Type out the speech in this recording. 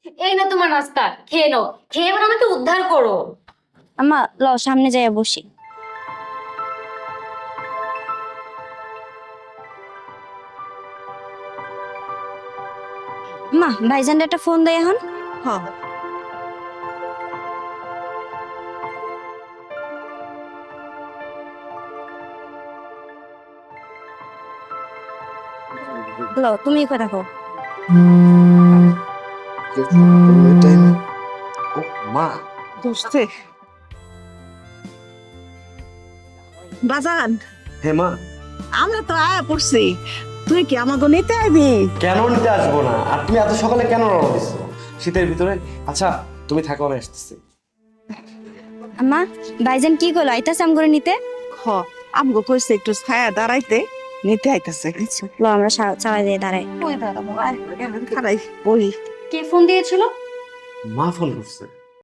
এই না তোমার নাস্তা, খেয়ে নাও। খেয়ে এবার আমাকে উদ্ধার করো। আম্মা লও সামনে যাইয়া বসি। মা ভাইজানটা একটা ফোন দেয় এখন। হ্যাঁ লও তুমি কথা কও। মা দোস্তে বাজান, হে মা, আমরা তো আয়া পড়ছি, তুই কি আমাকে নিতে আইবি? কেন নিতে আসবো না? আর তুমি এত সকালে কেন রওনা দিচ্ছ শীতের ভিতরে? আচ্ছা তুমি থাকো, আমি আসতেছি। আম্মা ভাইজান কি করলো, আইতাছে আম করে নিতে? হ, আমগো কইছে একটু ছায়া দাঁড়াইতে, নিতে আইতাছে। লো আমরা চালাই দিয়ে দাঁড়াই। ওই দাঁড়াবো, খারাই বই। কে ফোন দিয়েছিল? মা ফোন করছে।